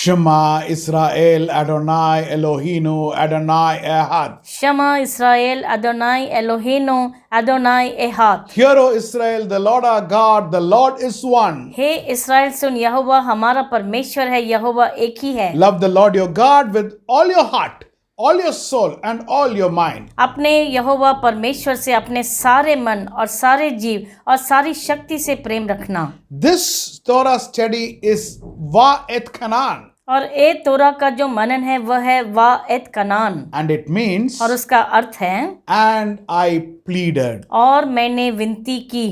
Shema Israel Adonai Elohinu Adonai Ehad. Shema Israel Adonai Elohenu Adonai Ehad. Hear, O Israel, the Lord our God, the Lord is one. हे इस्राएल सुन, यहोवा हमारा परमेश्वर है, यहोवा एक ही है। Love the Lord your God with all your heart, all your soul and all your mind. अपने यहोवा परमेश्वर से अपने सारे मन और सारे जीव और सारी शक्ति से प्रेम रखना। This Torah study is Va'et Canaan, और ए तोरा का जो मनन है वह है वाएत कनान, and it means और उसका अर्थ है and I pleaded, और मैंने विनती की,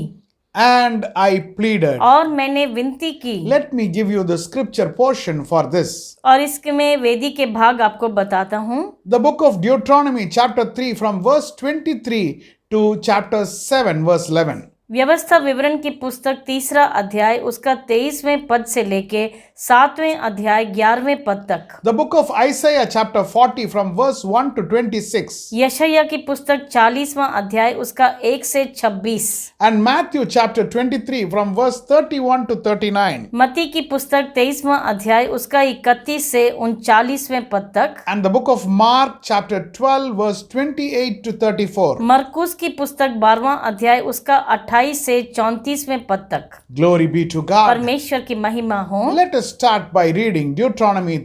and I pleaded. और मैंने विनती की। Let me give you the scripture portion for this. और इसमें वेदी के भाग आपको बताता हूँ। The book of Deuteronomy chapter 3 from verse 23 to chapter 7 verse 11. व्यवस्था विवरण की पुस्तक 3 अध्याय उसका 23वें पद से लेके 7वें अध्याय 11वें पद तक। The book of Isaiah chapter 40 from verse 1 to 26. यशायाह की पुस्तक 40वां अध्याय उसका 1 से 26। And Matthew chapter 23 from verse 31 to 39. मत्ती की पुस्तक 23वां अध्याय उसका 31 से 39वें पद तक। And the book of Mark chapter 12 verse 28 to 34. मरकुस की पुस्तक 12वां अध्याय उसका 28 से 34वें पद तक। Glory be to God. परमेश्वर की महिमा हो। Let us start by reading Deuteronomy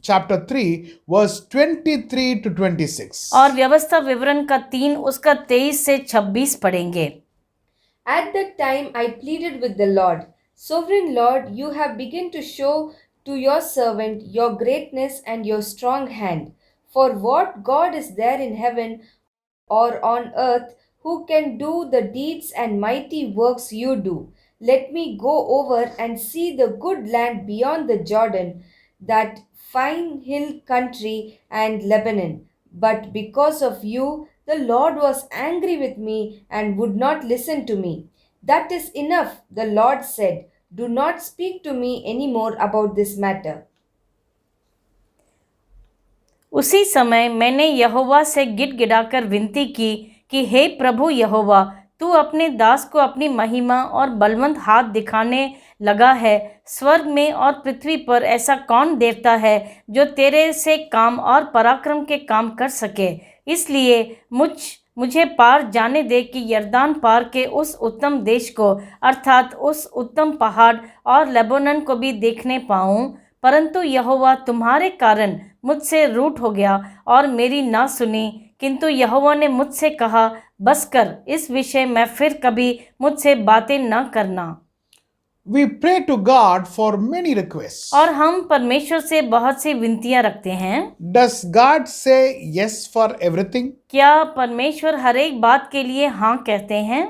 chapter 3 verse 23 to 26. और व्यवस्था विवरण का 3 उसका 23 से 26 पढ़ेंगे। At that time I pleaded with the Lord, Sovereign Lord, you have begun to show to your servant your greatness and your strong hand. For what God is there in heaven or on earth who can do the deeds and mighty works you do? Let me go over and see the good land beyond the Jordan, that fine hill country and Lebanon. But because of you, the Lord was angry with me and would not listen to me. That is enough, the Lord said. Do not speak to me any more about this matter. उसी समय मैंने यहोवा से गिड़गिड़ाकर विनती की कि हे प्रभु यहोवा, तू अपने दास को अपनी महिमा और बलवंत हाथ दिखाने लगा है। स्वर्ग में और पृथ्वी पर ऐसा कौन देवता है जो तेरे से काम और पराक्रम के काम कर सके? इसलिए मुझे पार जाने दे कि यरदान पार के उस उत्तम देश को, अर्थात उस उत्तम पहाड़ और लेबोनन को भी देखने पाऊं। परंतु यहोवा तुम्हारे कारण मुझसे रूठ हो गया और मेरी ना सुनी। किंतु यहोवा ने मुझसे कहा, बस कर, इस विषय में फिर कभी मुझसे बातें न करना। We pray to God for many requests. और हम परमेश्वर से बहुत सी विनतियां रखते हैं। Does God say yes for everything? क्या परमेश्वर हर एक बात के लिए हाँ कहते हैं?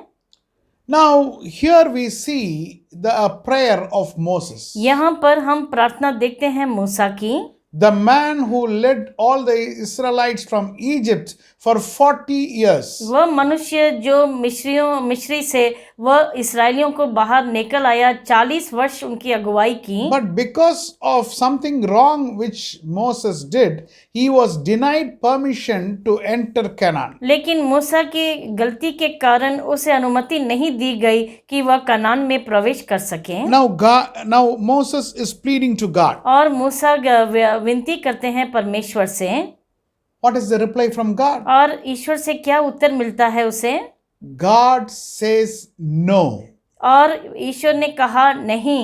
Now here we see the prayer of Moses, यहाँ पर हम प्रार्थना देखते हैं मूसा की। the man who led all the Israelites from Egypt for 40 years. वह मनुष्य जो मिस्री से वह इस्राएलियों को बाहर निकल आया, 40 वर्ष उनकी अगुवाई की। But because of something wrong which Moses did, he was denied permission to enter Canaan. लेकिन मूसा की गलती के कारण उसे अनुमति नहीं दी गई कि वह कनान में प्रवेश कर सके। Now Moses is pleading to God. और मूसा विनती करते हैं परमेश्वर से। What is the reply from God? और ईश्वर से क्या उत्तर मिलता है उसे? God says no. और ईश्वर ने कहा नहीं।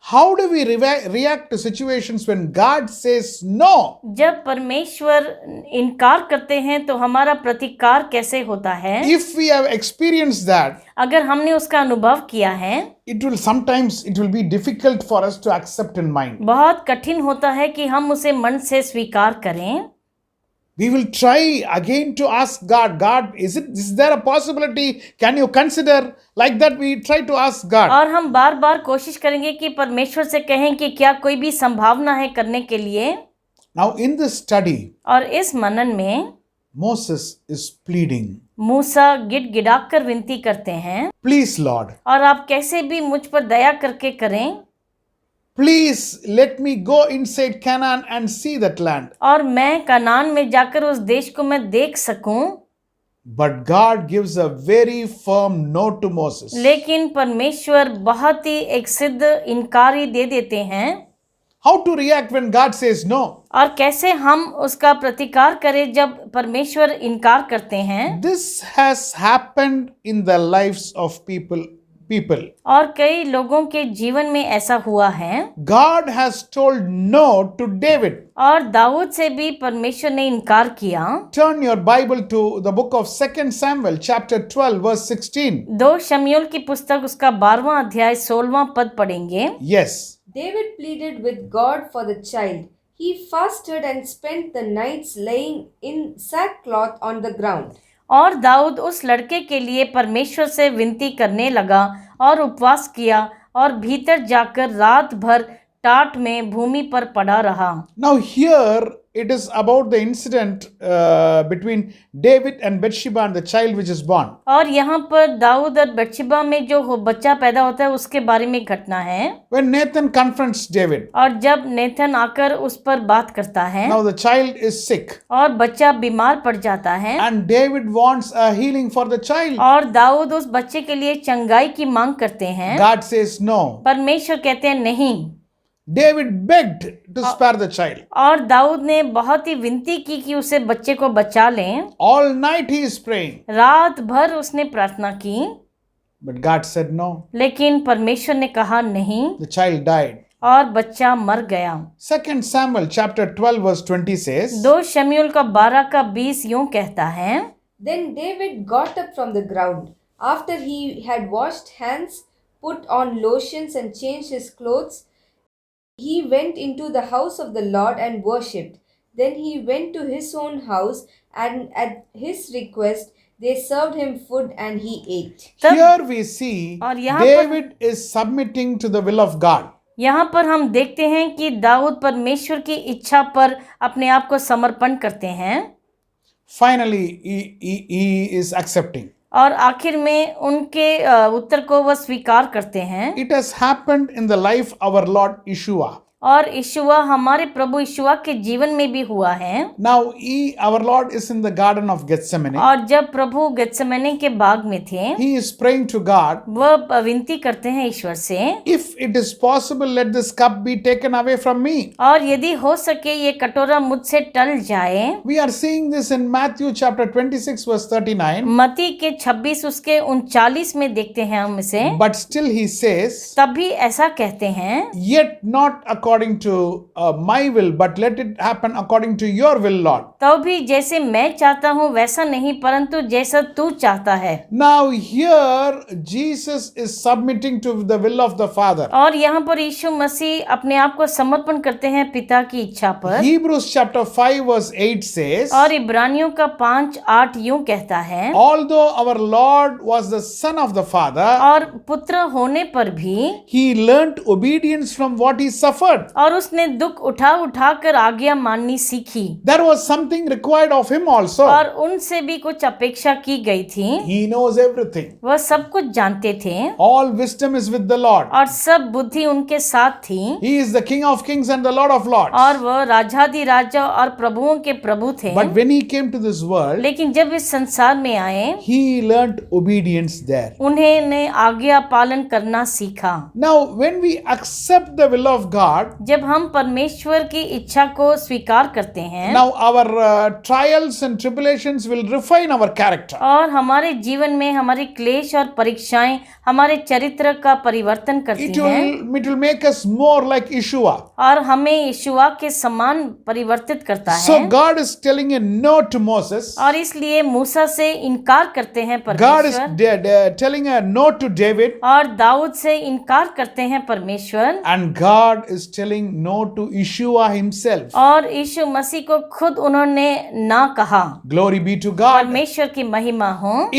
How do we react to situations when God says no? जब परमेश्वर इनकार करते हैं तो हमारा प्रतिकार कैसे होता है? If we have experienced that, अगर हमने उसका अनुभव किया है, it will be difficult for us to accept in mind. बहुत कठिन होता है कि हम उसे मन से स्वीकार करें। We will try again to ask God, is there a possibility? Can you consider? Like that we try to ask God. और हम बार बार कोशिश करेंगे कि परमेश्वर से कहें कि क्या कोई भी संभावना है करने के लिए। Now in this study, और इस मनन में Moses is pleading. मूसा गिड़गिड़ाकर विनती करते हैं, Please Lord, और आप कैसे भी मुझ पर दया करके करें। please let me go inside Canaan and see that land. और मैं कनान में जाकर उस देश को मैं देख सकूं। But God gives a very firm no to Moses. लेकिन परमेश्वर बहुत ही एक सिद्ध इनकारी दे देते हैं। How to react when God says no? और कैसे हम उसका प्रतिकार करें जब परमेश्वर इनकार करते हैं। This has happened in the lives of people. और कई लोगों के जीवन में ऐसा हुआ है। God has told no to David. और दाऊद से भी परमेश्वर ने इनकार किया। Turn your Bible to the book of 2 Samuel chapter 12 verse 16. 2 शमूएल की पुस्तक उसका 12वां अध्याय 16वां पद पढ़ेंगे। Yes. David pleaded with God for the child. He fasted and spent the nights laying in sackcloth on the ground. और दाऊद उस लड़के के लिए परमेश्वर से विनती करने लगा और उपवास किया और भीतर जाकर रात भर टाट में भूमि पर पड़ा रहा। Now here it is about the incident between David and Bathsheba and the child which is born. और यहाँ पर दाऊद और बत्शेबा में जो बच्चा पैदा होता है उसके बारे में घटना है। When Nathan confronts David, और जब नेथन आकर उस पर बात करता है now the child is sick और बच्चा बीमार पड़ जाता है and David wants a healing for the child. और दाऊद उस बच्चे के लिए चंगाई की मांग करते हैं। God says no. परमेश्वर कहते हैं नहीं। David begged to spare the child. और दाऊद ने बहुत ही विनती की कि उसे बच्चे को बचा लें। All night he is praying. रात भर उसने प्रार्थना की But God said no. लेकिन परमेश्वर ने कहा नहीं The child died. और बच्चा मर गया। 2 Samuel chapter 12 verse 20 says, 2 शमूएल का 12 का 20 यूं कहता है। Then David got up from the ground after he had washed hands, put on lotions and changed his clothes. He went into the house of the Lord and worshipped. Then he went to his own house, and at his request they served him food and he ate. here we see और यहाँ पर- David is submitting to the will of God. यहाँ पर हम देखते हैं कि दाऊद परमेश्वर की इच्छा पर अपने आप को समर्पण करते हैं Finally, he is accepting. और आखिर में उनके उत्तर को वह स्वीकार करते हैं। It has happened in the life of our Lord Yeshua. और यीशुआ हमारे प्रभु यीशुआ के जीवन में भी हुआ है। Now, our Lord is in the Garden of Gethsemane. और जब प्रभु गेत्सेमने के बाग में थे He is praying to God, वह विनती करते हैं ईश्वर से, if it is possible, let this cup be taken away from me. और यदि हो सके ये कटोरा मुझसे टल जाए। We are seeing this in Matthew chapter 26 verse 39. मत्ती के 26 उसके 39 में देखते हैं हम इसे। But still he says, तब भी ऐसा कहते हैं, yet not according to my will, but let it happen according to your will, Lord. तो भी जैसे मैं चाहता हूँ वैसा नहीं परंतु जैसा तू चाहता है। Now here Jesus is submitting to the will of the Father. और यहाँ पर यीशु मसीह अपने आप को समर्पण करते हैं पिता की इच्छा पर। Hebrews chapter 5 verse 8 says, और इब्रानियों का 5:8 यूं कहता है, although our Lord was the son of the Father, और पुत्र होने पर भी he learnt obedience from what he suffered. और उसने दुख उठा कर आज्ञा माननी सीखी। There was something required of him also. और उनसे भी कुछ अपेक्षा की गई थी। He knows everything. वह सब कुछ जानते थे All wisdom is with the Lord. और सब बुद्धि उनके साथ थी। He is the King of kings and the Lord of lords. और वह राजाधिराजा और प्रभुओं के प्रभु थे। But when he came to this world, लेकिन जब इस संसार में आए he learnt obedience there. उन्हें आज्ञा पालन करना सीखा। Now, when we accept the will of God, जब हम परमेश्वर की इच्छा को स्वीकार करते हैं, now our trials and tribulations will refine our character. और हमारे जीवन में हमारी क्लेश और परीक्षाएं हमारे चरित्र का परिवर्तन करती हैं It will make us more like Yeshua. और हमें यीशुआ के समान परिवर्तित करता So है। God is telling a no to Moses. और इसलिए मूसा से इनकार करते हैं God is परमेश्वर telling a no to David. और दाऊद से इनकार करते हैं परमेश्वर And God is telling no to Yeshua himself. और यीशु मसीह को खुद उन्होंने ना कहा। Glory be to God. परमेश्वर की महिमा हो।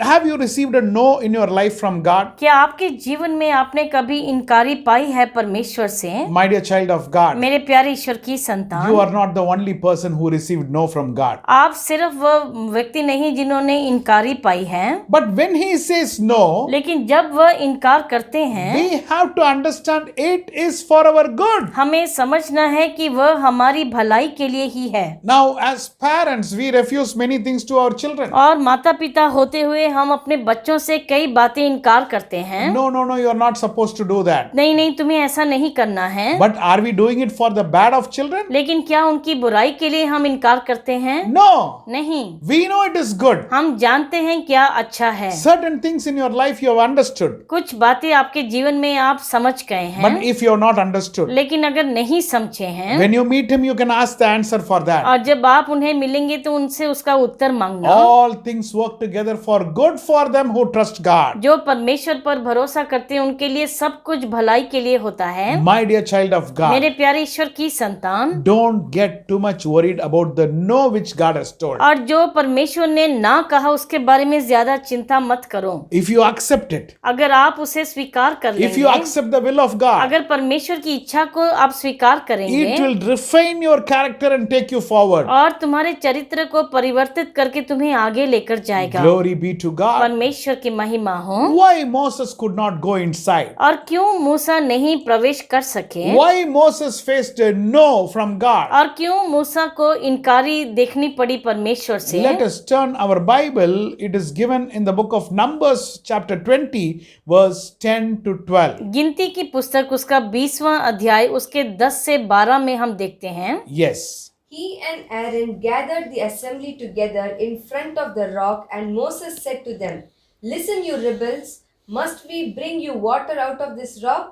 Have you received a no in your life from God? क्या आपके जीवन में आपने कभी इनकारी पाई है परमेश्वर से? My dear child of God, मेरे प्यारे ईश्वर की संतान, you are not the only person who received no from God. आप सिर्फ वह व्यक्ति नहीं जिन्होंने इनकारी पाई है, But when he says no, लेकिन जब वह इनकार करते हैं we have to understand it is for our good. हमें समझना है कि वह हमारी भलाई के लिए ही है। Now, as parents, we refuse many things to our children. और माता पिता होते हुए हम अपने बच्चों से कई बातें इनकार करते हैं। No, no, no, you are not supposed to do that. नहीं नहीं, तुम्हें ऐसा नहीं करना है। But are we doing it for the bad of children? लेकिन क्या उनकी बुराई के लिए हम इनकार करते हैं? No. नहीं, We know it is good. हम जानते हैं क्या अच्छा है। Certain things in your life you have understood. कुछ बातें आपके जीवन में आप समझ गए हैं, But if you have not understood, लेकिन अगर नहीं समझे हैं, when you meet him, you can ask the answer for that. और जब आप उन्हें मिलेंगे तो उनसे उसका उत्तर मांगना। All things work together for good for them who trust God. जो परमेश्वर पर भरोसा करते हैं उनके लिए सब कुछ भलाई के लिए होता है। My dear child of God, मेरे प्यारे ईश्वर की संतान, don't get too much worried about the no which God has told. और जो परमेश्वर ने ना कहा उसके बारे में ज्यादा चिंता मत करो। If you accept it, अगर आप उसे स्वीकार कर if you लेंगे, accept the will of God, अगर परमेश्वर की इच्छा को आप स्वीकार करेंगे, it will refine your character and take you forward. और तुम्हारे चरित्र को परिवर्तित करके तुम्हें आगे लेकर जाएगा। Glory be to God. परमेश्वर की महिमा हो। Why Moses could not go inside? और क्यों मूसा नहीं प्रवेश कर सके? Why Moses faced a no from God? और क्यों मूसा को इनकारी देखनी पड़ी परमेश्वर से? Let us turn our Bible. It is given in the book of Numbers chapter 20 verse 10 to 12. गिनती की पुस्तक उसका 20वां अध्याय उसके 10 से 12 में हम देखते हैं। Yes. He and Aaron gathered the assembly together in front of the rock, and Moses said to them, "Listen, you rebels, must we bring you water out of this rock?"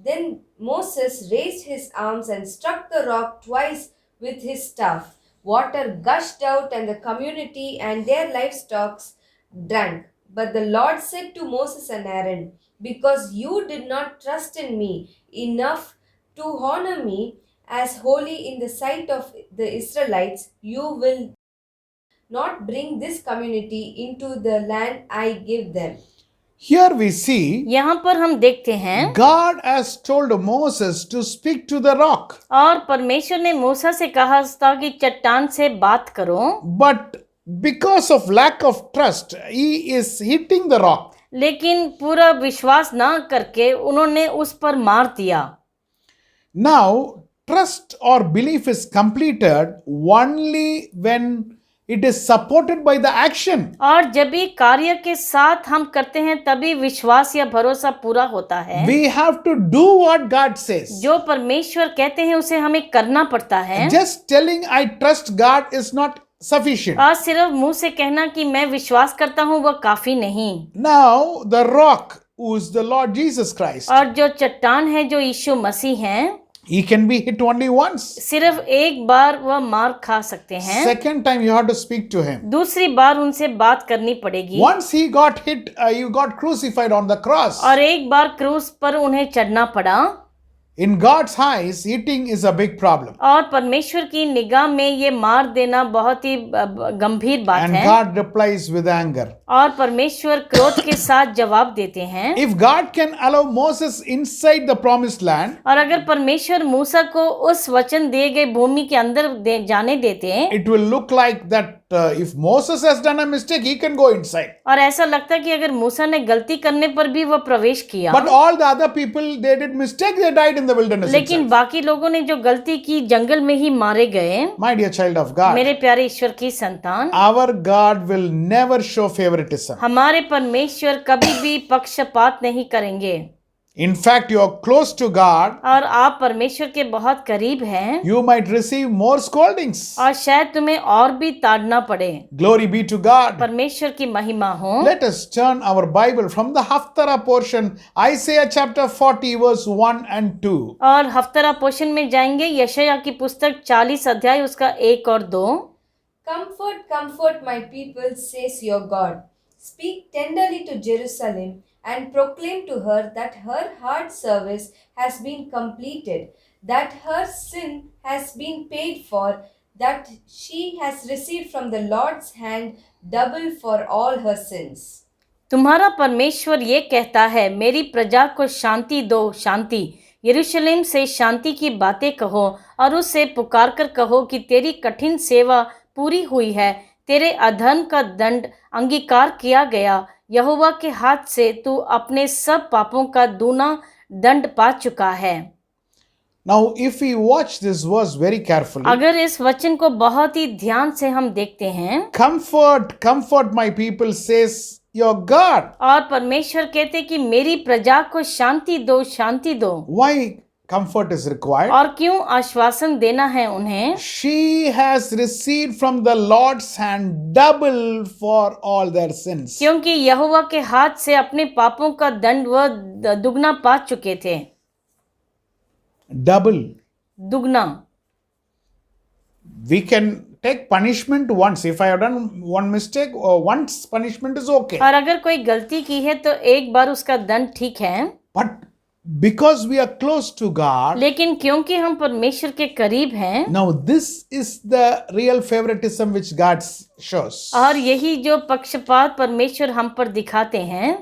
Then Moses raised his arms and struck the rock twice with his staff. Water gushed out, and the community and their livestock drank. But the Lord said to Moses and Aaron, "Because you did not trust in me enough to honor me as holy in the sight of the Israelites, you will not bring this community into the land I give them." Here we see यहाँ पर हम देखते हैं God has told Moses to speak to the rock. और परमेश्वर ने मूसा से कहा था कि चट्टान से बात करो, But because of lack of trust, he is hitting the rock. लेकिन पूरा विश्वास ना करके उन्होंने उस पर मार दिया। Now, trust or belief is completed only when it is supported by the action. और जब भी कार्य के साथ हम करते हैं तभी विश्वास या भरोसा पूरा होता है। We have to do what God says. जो परमेश्वर कहते हैं उसे हमें करना पड़ता है। Just telling I trust God is not sufficient. और सिर्फ मुंह से कहना कि मैं विश्वास करता हूँ वह काफी नहीं। Now, the rock, who is the Lord Jesus Christ, और जो चट्टान है जो यीशु मसीह हैं, he can be hit only once. सिर्फ एक बार वह मार खा सकते हैं। Second time you have to speak to him. दूसरी बार उनसे बात करनी पड़ेगी। Once he got hit, he got crucified on the cross. और एक बार क्रूस पर उन्हें चढ़ना पड़ा। In God's eyes, hitting is a big problem. और परमेश्वर की निगाह में ये मार देना बहुत ही गंभीर बात And है। God replies with anger. और परमेश्वर क्रोध के साथ जवाब देते हैं। If God can allow Moses inside the promised land, और अगर परमेश्वर मूसा को उस वचन दिए गए भूमि के अंदर जाने देते हैं, it will look like that if Moses has done a mistake, he can go inside. और ऐसा लगता है कि अगर मूसा ने गलती करने पर भी वह प्रवेश किया, But all the other people, they did mistake, they died in the wilderness लेकिन itself. बाकी लोगों ने जो गलती की जंगल में ही मारे गए। My dear child of God, मेरे प्यारे ईश्वर की संतान, our God will never show favoritism. हमारे परमेश्वर कभी भी पक्षपात नहीं करेंगे। In fact, you are close to God. और आप परमेश्वर के बहुत करीब हैं, You might receive more scoldings. और शायद तुम्हें और भी ताड़ना पड़े। Glory be to God. परमेश्वर की महिमा हो। Let us turn our Bible from the Haftarah portion, Isaiah chapter 40 verse 1 and 2. और हफ्तरा पोषण में जाएंगे यशायाह की पुस्तक 40 अध्याय उसका 1 और 2। Comfort, comfort my people, says your God. Speak tenderly to Jerusalem and proclaim to her that her hard service has been completed, that her sin has been paid for, that she has received from the Lord's hand double for all her sins. तुम्हारा परमेश्वर ये कहता है, मेरी प्रजा को शांति दो, शांति। यरूशलेम से शांति की बातें कहो और उससे पुकार कर कहो कि तेरी कठिन सेवा पूरी हुई है, तेरे अधर्म का दंड अंगीकार किया गया। यहोवा के हाथ से तू अपने सब पापों का दूना दंड पा चुका है। Now, if we watch this verse very carefully, अगर इस वचन को बहुत ही ध्यान से हम देखते हैं, comfort my people, says your God. और परमेश्वर कहते कि मेरी प्रजा को शांति दो, शांति दो। Why comfort is required? और क्यों आश्वासन देना है उन्हें? She has received from the Lord's hand double for all their sins. क्योंकि यहोवा के हाथ से अपने पापों का दंड वह दुगना पा चुके थे। Double. दुगना। We can take punishment once. If I have done one mistake, once punishment is okay. और अगर कोई गलती की है तो एक बार उसका दंड ठीक है, But because we are close to God, लेकिन क्योंकि हम परमेश्वर के करीब हैं, now this is the real favoritism which God shows. और यही जो पक्षपात परमेश्वर हम पर दिखाते हैं,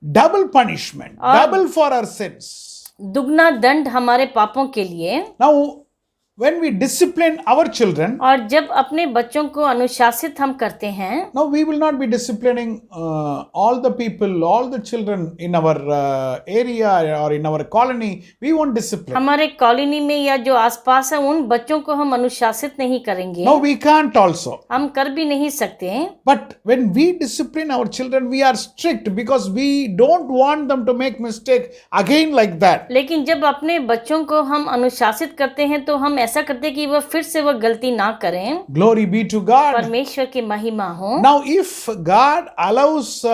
Double punishment, double for our sins. दुगना दंड हमारे पापों के लिए। Now, when we discipline our children, और जब अपने बच्चों को अनुशासित हम करते हैं, now we will not be disciplining all the people, all the children in our area or in our colony. We won't discipline. हमारे कॉलोनी में या जो आसपास है उन बच्चों को हम अनुशासित नहीं करेंगे। No, we can't also. हम कर भी नहीं सकते। But when we discipline our children, we are strict because we don't want them to make mistake again like that. लेकिन जब अपने बच्चों को हम अनुशासित करते हैं तो हम ऐसा करते हैं कि वह फिर से वह गलती ना करें। Glory be to God. परमेश्वर की महिमा हो। Now, if God allows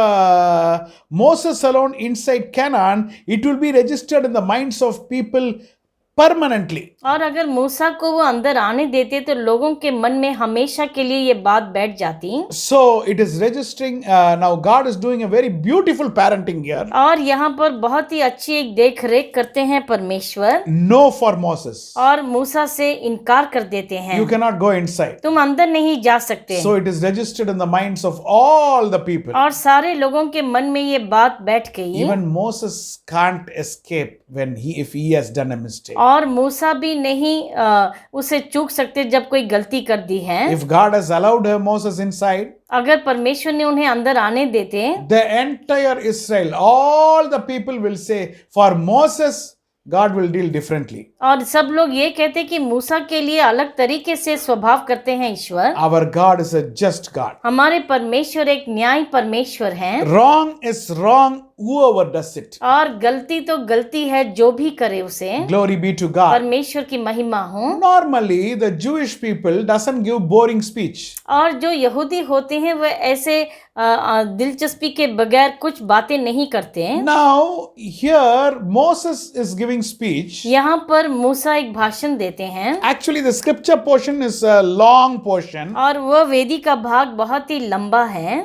Moses alone inside Canaan, it will be registered in the minds of people permanently. और अगर मूसा को वो अंदर आने देते तो लोगों के मन में हमेशा के लिए ये बात बैठ जाती। So it is registering. Now God is doing a very beautiful parenting here. और यहाँ पर बहुत ही अच्छी एक देख रेख करते हैं परमेश्वर। No for Moses. और मूसा से इनकार कर देते हैं। You cannot go inside. तुम अंदर नहीं जा सकते। So it is registered in the minds of all the people. और सारे लोगों के मन में ये बात बैठ गई। Even Moses can't escape when if he has done a mistake. और मूसा भी नहीं उसे चूक सकते जब कोई गलती कर दी है। If God has allowed Moses inside, अगर परमेश्वर ने उन्हें अंदर आने देते, the entire Israel, all the people will say, for Moses, God will deal differently. और सब लोग ये कहते कि मूसा के लिए अलग तरीके से स्वभाव करते हैं ईश्वर। Our God is a just God. हमारे परमेश्वर एक न्यायी परमेश्वर हैं। Wrong is wrong, whoever does it. और गलती तो गलती है जो भी करे उसे। Glory be to God. परमेश्वर की महिमा हो। Normally, the Jewish people doesn't give boring speech. और जो यहूदी होते हैं वह ऐसे दिलचस्पी के बगैर कुछ बातें नहीं करते। Now, here Moses is giving speech. यहाँ पर मूसा एक भाषण देते हैं। Actually, the scripture portion is a long portion. और वह वेदी का भाग बहुत ही लंबा है।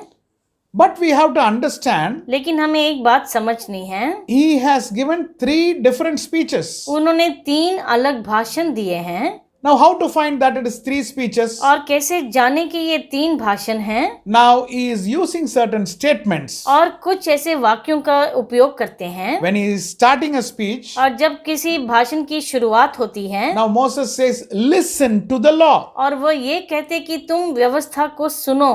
But we have to understand, लेकिन हमें एक बात समझनी है। he has given 3 different speeches. उन्होंने 3 अलग भाषण दिए हैं। Now, how to find that it is 3 speeches? और कैसे जाने कि ये 3 भाषण हैं? Now, he is using certain statements. और कुछ ऐसे वाक्यों का उपयोग करते हैं। When he is starting a speech, और जब किसी भाषण की शुरुआत होती है, now Moses says, listen to the law. और वह ये कहते कि तुम व्यवस्था को सुनो।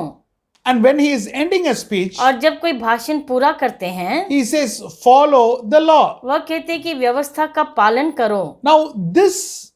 And when he is ending a speech, और जब कोई भाषण पूरा करते हैं, he says, follow the law. वह कहते कि व्यवस्था का पालन करो। Now, this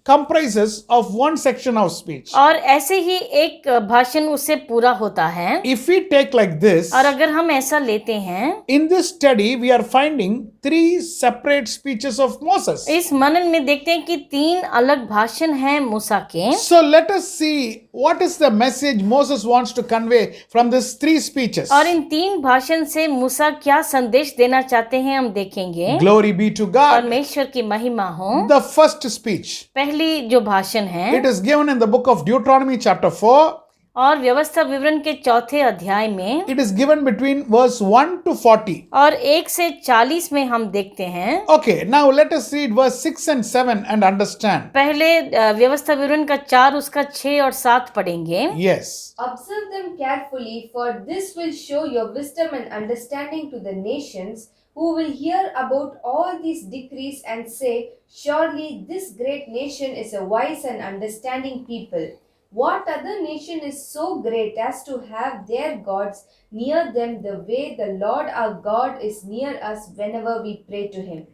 comprises of one section of speech. और ऐसे ही एक भाषण उससे पूरा होता है। If we take like this, और अगर हम ऐसा लेते हैं, in this study, we are finding 3 separate speeches of Moses. इस मनन में देखते हैं कि 3 अलग भाषण हैं मूसा के। So let us see what is the message Moses wants to convey from these 3 speeches. और इन 3 भाषण से मूसा क्या संदेश देना चाहते हैं हम देखेंगे। Glory be to God. परमेश्वर की महिमा हो। The first speech, पहली जो भाषण है, it is given in the book of Deuteronomy chapter 4. और व्यवस्था विवरण के 4थे अध्याय में, It is given between verse 1 to 40. और 1 से 40 में हम देखते हैं। Okay, now let us read verse 6 and 7 and understand. पहले व्यवस्था विवरण का 4 उसका 6 और 7 पढ़ेंगे। Yes. Observe them carefully, for this will show your wisdom and understanding to the nations, who will hear about all these decrees and say, surely this great nation is a wise and understanding people. What other nation is so great as to have their gods near them the way the Lord our God is near us whenever we pray to him?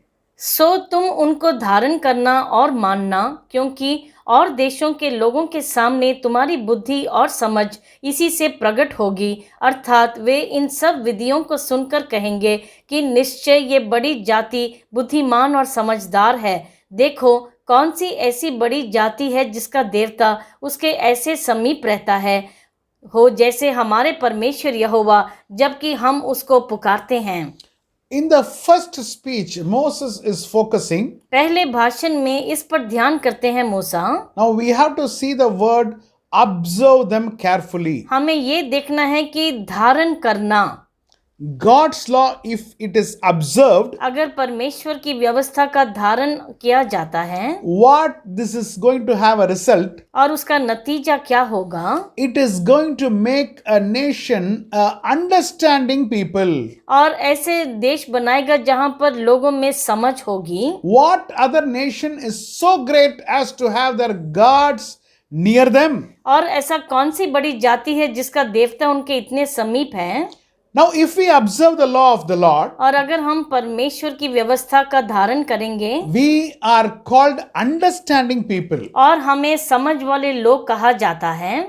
सो तुम उनको धारण करना और मानना, क्योंकि और देशों के लोगों के सामने तुम्हारी बुद्धि और समझ इसी से प्रकट होगी, अर्थात वे इन सब विधियों को सुनकर कहेंगे कि निश्चय ये बड़ी जाति बुद्धिमान और समझदार है। देखो कौन सी ऐसी बड़ी जाति है जिसका देवता उसके ऐसे समीप रहता है हो जैसे हमारे परमेश्वर यहोवा, जबकि हम उसको पुकारते हैं। In the first speech, Moses is focusing. पहले भाषण में इस पर ध्यान करते हैं मूसा। Now we have to see the word observe them carefully. हमें ये देखना है कि धारण करना, God's law, if it is observed, अगर परमेश्वर की व्यवस्था का धारण किया जाता है what this is going to have a result, और उसका नतीजा क्या होगा, it is going to make a nation understanding people. और ऐसे देश बनाएगा जहां पर लोगों में समझ होगी। What other nation is so great as to have their gods near them? और ऐसा कौन सी बड़ी जाति है जिसका देवता उनके इतने समीप है। Now, if we observe the law of the Lord, और अगर हम परमेश्वर की व्यवस्था का धारण करेंगे, we are called understanding people. और हमें समझ वाले लोग कहा जाता है।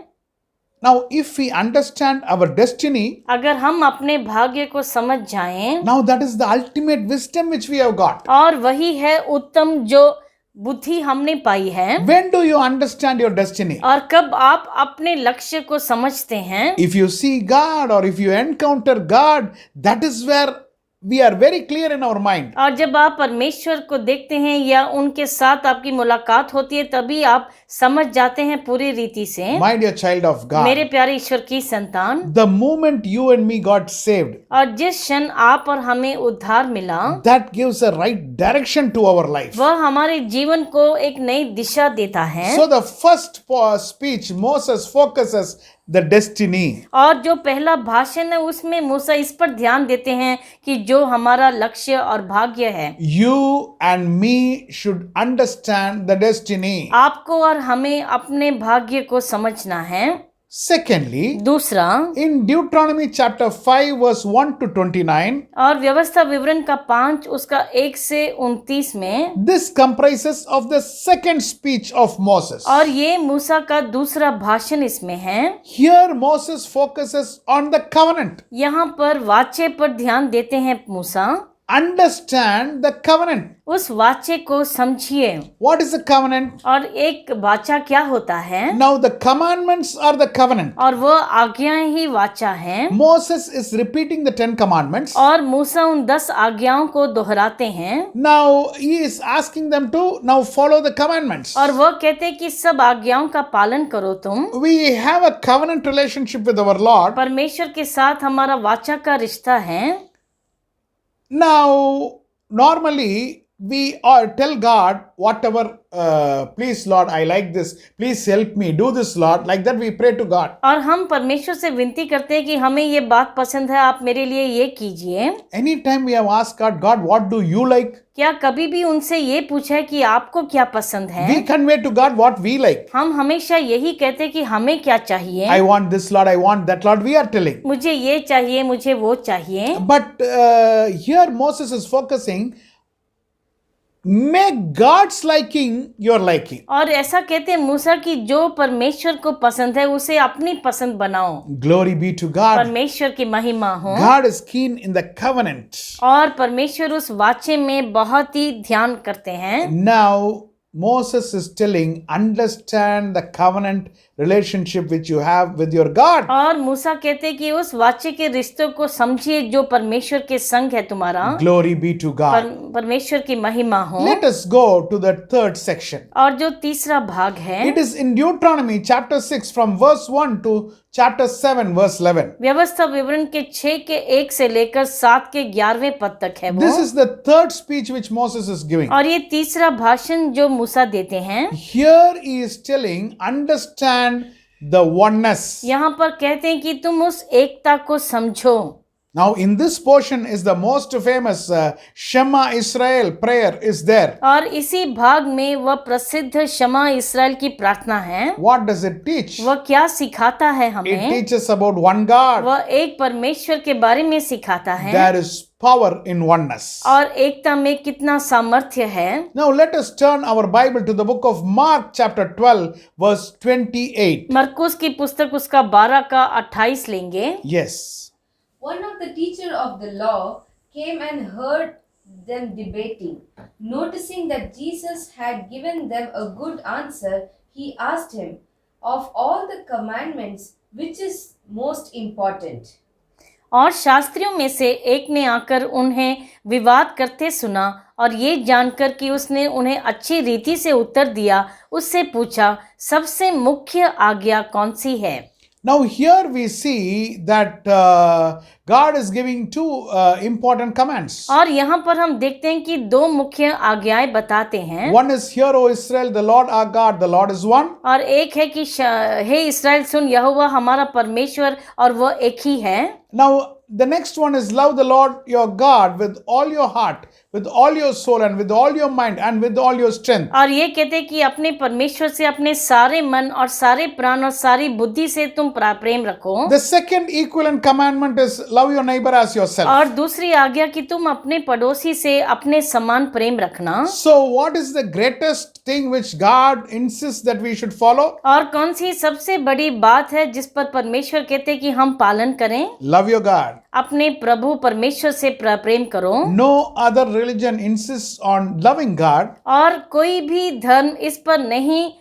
Now, if we understand our destiny, अगर हम अपने भाग्य को समझ जाएं, now that is the ultimate wisdom which we have got. और वही है उत्तम जो बुद्धि हमने पाई है। When do you understand your destiny? और कब आप अपने लक्ष्य को समझते हैं, If you see God or if you encounter God, that is where we are very clear in our mind. और जब आप परमेश्वर को देखते हैं या उनके साथ आपकी मुलाकात होती है, तभी आप समझ जाते हैं पूरी रीति से। My dear child of मेरे God, प्यारे ईश्वर की संतान, the moment you and me got saved, और जिस क्षण आप और हमें उद्धार मिला, that gives a right direction to our life. वह हमारे जीवन को एक नई दिशा देता है। So the first speech, Moses focuses the destiny. और जो पहला भाषण है उसमें मूसा इस पर ध्यान देते हैं कि जो हमारा लक्ष्य और भाग्य है। You and me should understand the destiny. आपको और हमें अपने भाग्य को समझना है। Secondly, दूसरा, in Deuteronomy chapter 5 verse 1 to 29, और व्यवस्था विवरण का 5 उसका 1 से 29 में, this comprises of the second speech of Moses. और ये मूसा का दूसरा भाषण इसमें है। Here Moses focuses on the covenant. यहाँ पर वाचे पर ध्यान देते हैं मूसा। Understand the covenant. उस वाचे को समझिए। What is the covenant? और एक वाचा क्या होता है? Now the commandments are the covenant. और वह आज्ञाएं ही वाचा है। Moses is repeating the 10 commandments. और मूसा उन 10 आज्ञाओं को दोहराते हैं। Now he is asking them to now follow the commandments. और वह कहते हैं कि सब आज्ञाओं का पालन करो तुम। We have a covenant relationship with our Lord. परमेश्वर के साथ हमारा वाचा का रिश्ता है। Now, normally we tell God whatever, please Lord, I like this, please help me, do this Lord, like that we pray to God. और हम परमेश्वर से विनती करते हैं कि हमें ये बात पसंद है, आप मेरे लिए ये कीजिए। Anytime we have asked God, God, what do you like? क्या कभी भी उनसे ये पूछा है कि आपको क्या पसंद है? We convey to God what we like. हम हमेशा यही कहते हैं कि हमें क्या चाहिए। I want this Lord, I want that Lord, we are telling. मुझे ये चाहिए, मुझे वो चाहिए। But here Moses is focusing, make God's liking your liking. और ऐसा कहते हैं मूसा कि जो परमेश्वर को पसंद है उसे अपनी पसंद बनाओ। Glory be to God. परमेश्वर की महिमा हो। God is keen in the covenant. और परमेश्वर उस वाचे में बहुत ही ध्यान करते हैं। Now Moses is telling, understand the covenant relationship which you have with your God. और मूसा कहते हैं कि उस वाचे के रिश्तों को समझिए जो परमेश्वर के संग है तुम्हारा। Glory be to God. परमेश्वर की महिमा हो। Let us go to the third section. और जो तीसरा भाग है, It is in Deuteronomy chapter 6 from verse 1 to chapter 7 verse 11. व्यवस्था विवरण के 6 के 1 से लेकर 7 के 11वें पद तक है वो। This is the third speech which Moses is giving. और ये तीसरा भाषण जो मूसा देते हैं। Here he is telling, understand the oneness. यहाँ पर कहते हैं कि तुम उस एकता को समझो। Now, in this portion is the most famous Shema Israel prayer is there. और इसी भाग में वह प्रसिद्ध शमा इस्राएल की प्रार्थना है। What does it teach? वह क्या सिखाता है It हमें? teaches about one God. वह एक परमेश्वर के बारे में सिखाता है There is power in oneness. और एकता में कितना सामर्थ्य है। Now, let us turn our Bible to the book of Mark chapter 12 verse 28. मरकुस की पुस्तक उसका 12 का 28 लेंगे। Yes. One of the teacher of the law came and heard them debating. Noticing that Jesus had given them a good answer, he asked him, "Of all the commandments, which is most important?" और शास्त्रियों में से एक ने आकर उन्हें विवाद करते सुना और ये जानकर कि उसने उन्हें अच्छी रीति से उत्तर दिया, उससे पूछा, सबसे मुख्य आज्ञा कौन सी है? Now, here we see that God is giving two important commands. और यहाँ पर हम देखते हैं कि दो मुख्य आज्ञाएं बताते हैं। One is, "Hear, O Israel, the Lord our God, the Lord is one." और एक है कि हे इस्राएल सुन, यहोवा हमारा परमेश्वर और वह एक ही है। Now, the next one is, "Love the Lord your God with all your heart, with all your soul, and with all your mind, and with all your strength." और ये कहते हैं कि अपने परमेश्वर से अपने सारे मन और सारे प्राण और सारी बुद्धि से तुम प्रेम रखो। The second equivalent commandment is, "Love your neighbor as yourself." और दूसरी आज्ञा कि तुम अपने पड़ोसी से अपने समान प्रेम रखना। So, what is the greatest thing which God insists that we should follow? और कौन सी सबसे बड़ी बात है जिस पर परमेश्वर कहते हैं कि हम पालन करें? Love your God. अपने प्रभु परमेश्वर से प्रेम करो। No other religion insists on loving God. और कोई भी धर्म इस पर नहीं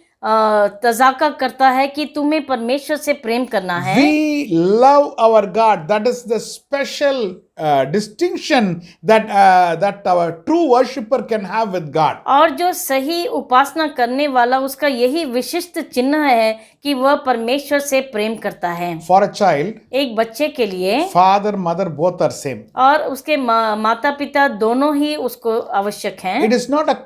तजाका करता है कि तुम्हें परमेश्वर से प्रेम करना है। We love our God. That is the special distinction that our true worshipper can have with God. और जो सही उपासना करने वाला उसका यही विशिष्ट चिन्ह है कि वह परमेश्वर से प्रेम करता है। For a child, एक बच्चे के लिए father, mother both are same. और उसके माता पिता दोनों ही उसको आवश्यक हैं। It is not a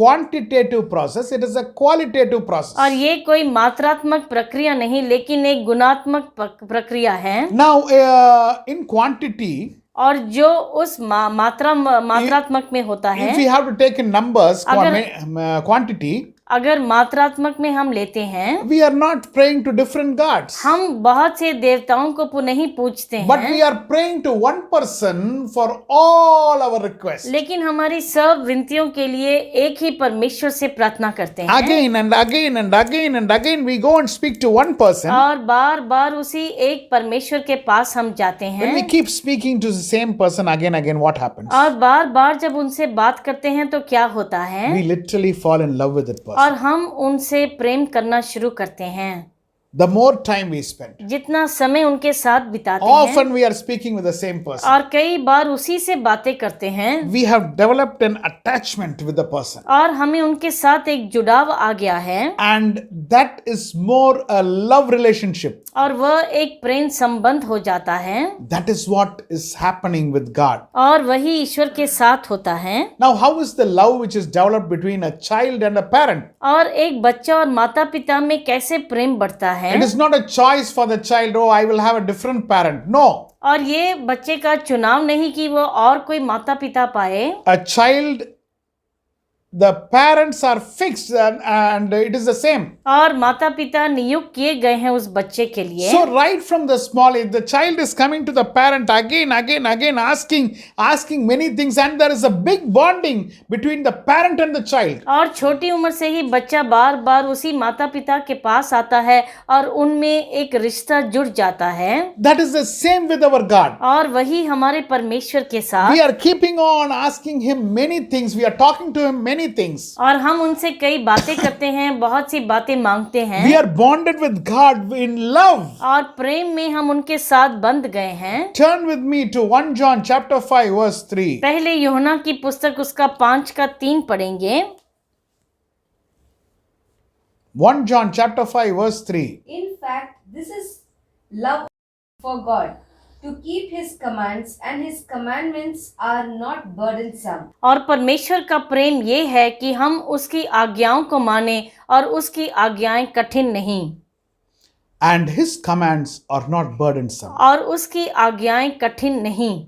quantitative process, it is a qualitative process. और ये कोई मात्रात्मक प्रक्रिया नहीं लेकिन एक गुणात्मक प्रक्रिया है। Now, in quantity, और जो उस मात्रात्मक में होता है, if we have to take in numbers, quantity, अगर मात्रात्मक में हम लेते हैं, we are not praying to different gods. हम बहुत से देवताओं को नहीं पूछते But हैं, we are praying to one person for all our requests. लेकिन हमारी सब विनतियों के लिए एक ही परमेश्वर से प्रार्थना करते हैं। Again and again and again and again we go and speak to one person. और बार बार उसी एक परमेश्वर के पास हम जाते When we हैं। keep speaking to the same person again, what happens? और बार बार जब उनसे बात करते हैं तो क्या होता है? We literally fall in love with that person. और हम उनसे प्रेम करना शुरू करते हैं। The more time we spend, जितना समय उनके साथ बिताते हैं, often we are speaking with the same person. और कई बार उसी से बातें करते हैं, We have developed an attachment with the person. और हमें उनके साथ एक जुड़ाव आ गया है, And that is more a love relationship. और वह एक प्रेम संबंध हो जाता है। That is what is happening with God. और वही ईश्वर के साथ होता है। Now, how is the love which is developed between a child and a parent? और एक बच्चा और माता पिता में कैसे प्रेम बढ़ता है? It is not a choice for the child, "Oh, I will have a different parent." No. और ये बच्चे का चुनाव नहीं कि वो और कोई माता पिता पाए। A child, the parents are fixed and it is the same. और माता पिता नियुक्त किए गए हैं उस बच्चे के लिए। So right from the small age, the child is coming to the parent again, asking many things, and there is a big bonding between the parent and the child. और छोटी उम्र से ही बच्चा बार बार उसी माता पिता के पास आता है और उनमें एक रिश्ता जुड़ जाता है। That is the same with our God. और वही हमारे परमेश्वर के साथ। We are keeping on asking Him many things. We are talking to Him many things. और हम उनसे कई बातें करते हैं, बहुत सी बातें मांगते हैं। We are bonded with God in love. और प्रेम में हम उनके साथ बंध गए हैं। Turn with me to 1 John chapter 5 verse 3. पहले यूहन्ना की पुस्तक उसका 5 का 3 पढ़ेंगे। 1 John chapter 5 verse 3. In fact, this is love for God, to keep His commands, and His commandments are not burdensome. और परमेश्वर का प्रेम ये है कि हम उसकी आज्ञाओं को माने और उसकी आज्ञाएं कठिन नहीं। and his commands are not burdensome. और उसकी आज्ञाएं कठिन नहीं।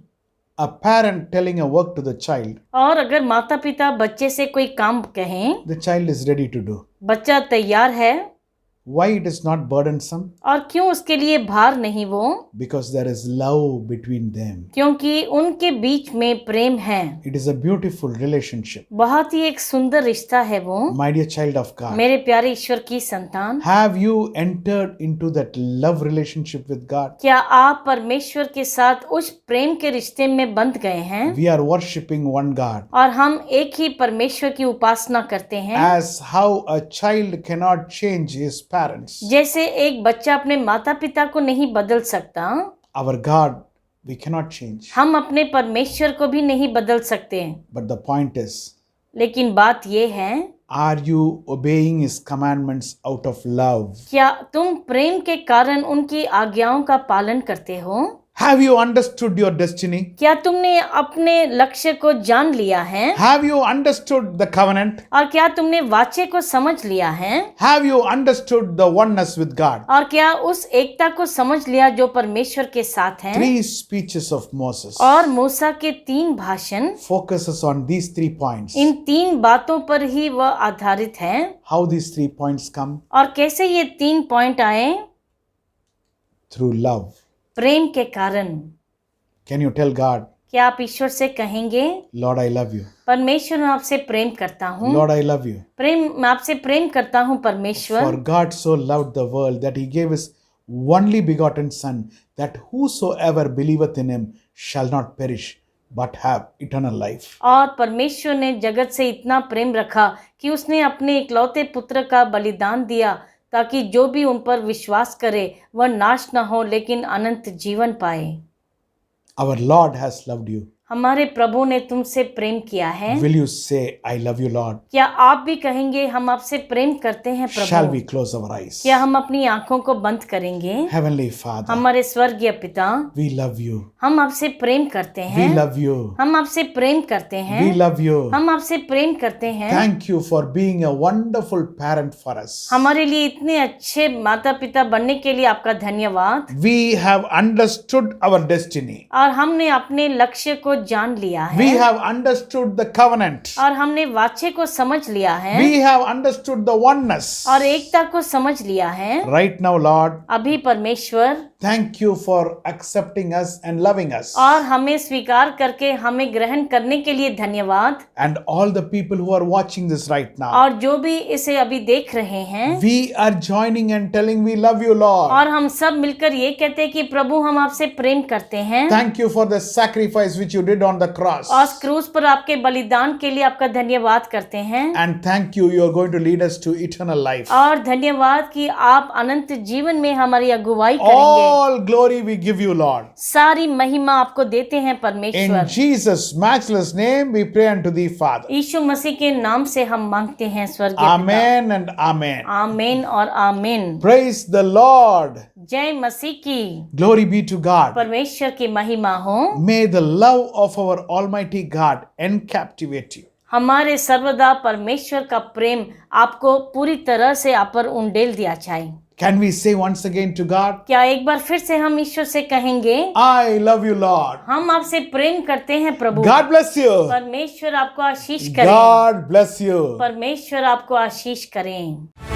A parent telling a work to the child, और अगर माता पिता बच्चे से कोई काम कहें, the child is ready to do. बच्चा तैयार है। Why it is not burdensome? और क्यों उसके लिए भार नहीं वो? Because there is love between them. क्योंकि उनके बीच में प्रेम है। It is a beautiful relationship. बहुत ही एक सुंदर रिश्ता है वो। My dear child of God, मेरे प्यारे ईश्वर की संतान, have you entered into that love relationship with God? क्या आप परमेश्वर के साथ उस प्रेम के रिश्ते में बंध गए हैं? We are worshipping one God. और हम एक ही परमेश्वर की उपासना करते हैं। As how a child cannot change his parents, जैसे एक बच्चा अपने माता पिता को नहीं बदल सकता, our God we cannot change. हम अपने परमेश्वर को भी नहीं बदल सकते। But the point is, लेकिन बात ये है, are you obeying his commandments out of love? क्या तुम प्रेम के कारण उनकी आज्ञाओं का पालन करते हो? Have you understood your destiny? क्या तुमने अपने लक्ष्य को जान लिया है? Have you understood the covenant? और क्या तुमने वाचे को समझ लिया है? Have you understood the oneness with God? और क्या उस एकता को समझ लिया जो परमेश्वर के साथ है? 3 speeches of Moses और मूसा के 3 भाषण focuses on these 3 points. इन 3 बातों पर ही वह आधारित है। How these 3 points come? और कैसे ये 3 पॉइंट आए? Through love. प्रेम के कारण। Can you tell God, क्या आप ईश्वर से कहेंगे, Lord, I love you. परमेश्वर मैं आपसे प्रेम करता हूँ, Lord, I love you. मैं आपसे प्रेम करता हूँ परमेश्वर। For God so loved the world that he gave his only begotten Son, that whosoever believeth in him shall not perish, but have eternal life. और परमेश्वर ने जगत से इतना प्रेम रखा कि उसने अपने इकलौते पुत्र का बलिदान दिया, ताकि जो भी उन पर विश्वास करे वह नाश न हो लेकिन अनंत जीवन पाए। Our Lord has loved you. हमारे प्रभु ने तुमसे प्रेम किया है। Will you say, I love you, Lord? क्या आप भी कहेंगे हम आपसे प्रेम करते हैं Shall Prabhu? we close our eyes? क्या हम अपनी आंखों को बंद करेंगे? Heavenly Father, हमारे स्वर्गीय पिता, we love you. हम आपसे प्रेम करते We हैं। love you. हम आपसे प्रेम करते हैं। We love you. हम आपसे प्रेम करते हैं। Thank you for being a wonderful parent for us. हमारे लिए इतने अच्छे माता पिता बनने के लिए आपका धन्यवाद। We have understood our destiny. और हमने अपने लक्ष्य को जान लिया है। We have understood the covenant. और हमने वाचे को समझ लिया है। We have understood the oneness. और एकता को समझ लिया है। Right now, Lord, अभी परमेश्वर, thank you for accepting us and loving us. और हमें स्वीकार करके हमें ग्रहण करने के लिए धन्यवाद। And all the people who are watching this right now. और जो भी इसे अभी देख रहे हैं, We are joining and telling we love you, Lord. और हम सब मिलकर ये कहते हैं कि प्रभु हम आपसे प्रेम करते हैं। Thank you for the sacrifice which you did on the cross. और क्रूस पर आपके बलिदान के लिए आपका धन्यवाद करते हैं। And thank you, you are going to lead us to eternal life. और धन्यवाद कि आप अनंत जीवन में हमारी अगुवाई करेंगे। All glory we give you, Lord. सारी महिमा आपको देते हैं परमेश्वर। In Jesus' matchless name we pray unto thee, Father. यीशु मसीह के नाम से हम मांगते हैं स्वर्गीय पिता। Amen and amen. आमीन और आमीन। Praise the Lord. जय मसीह की। Glory be to God. परमेश्वर की महिमा हो। May the love of our Almighty God encaptivate you. हमारे सर्वदा परमेश्वर का प्रेम आपको पूरी तरह से आप पर उंडेल दिया जाए। Can we say once again to God, क्या एक बार फिर से हम ईश्वर से कहेंगे, I love you, Lord. हम आपसे प्रेम करते हैं प्रभु। God bless you. परमेश्वर आपको आशीष करें। God bless you. परमेश्वर आपको आशीष करें।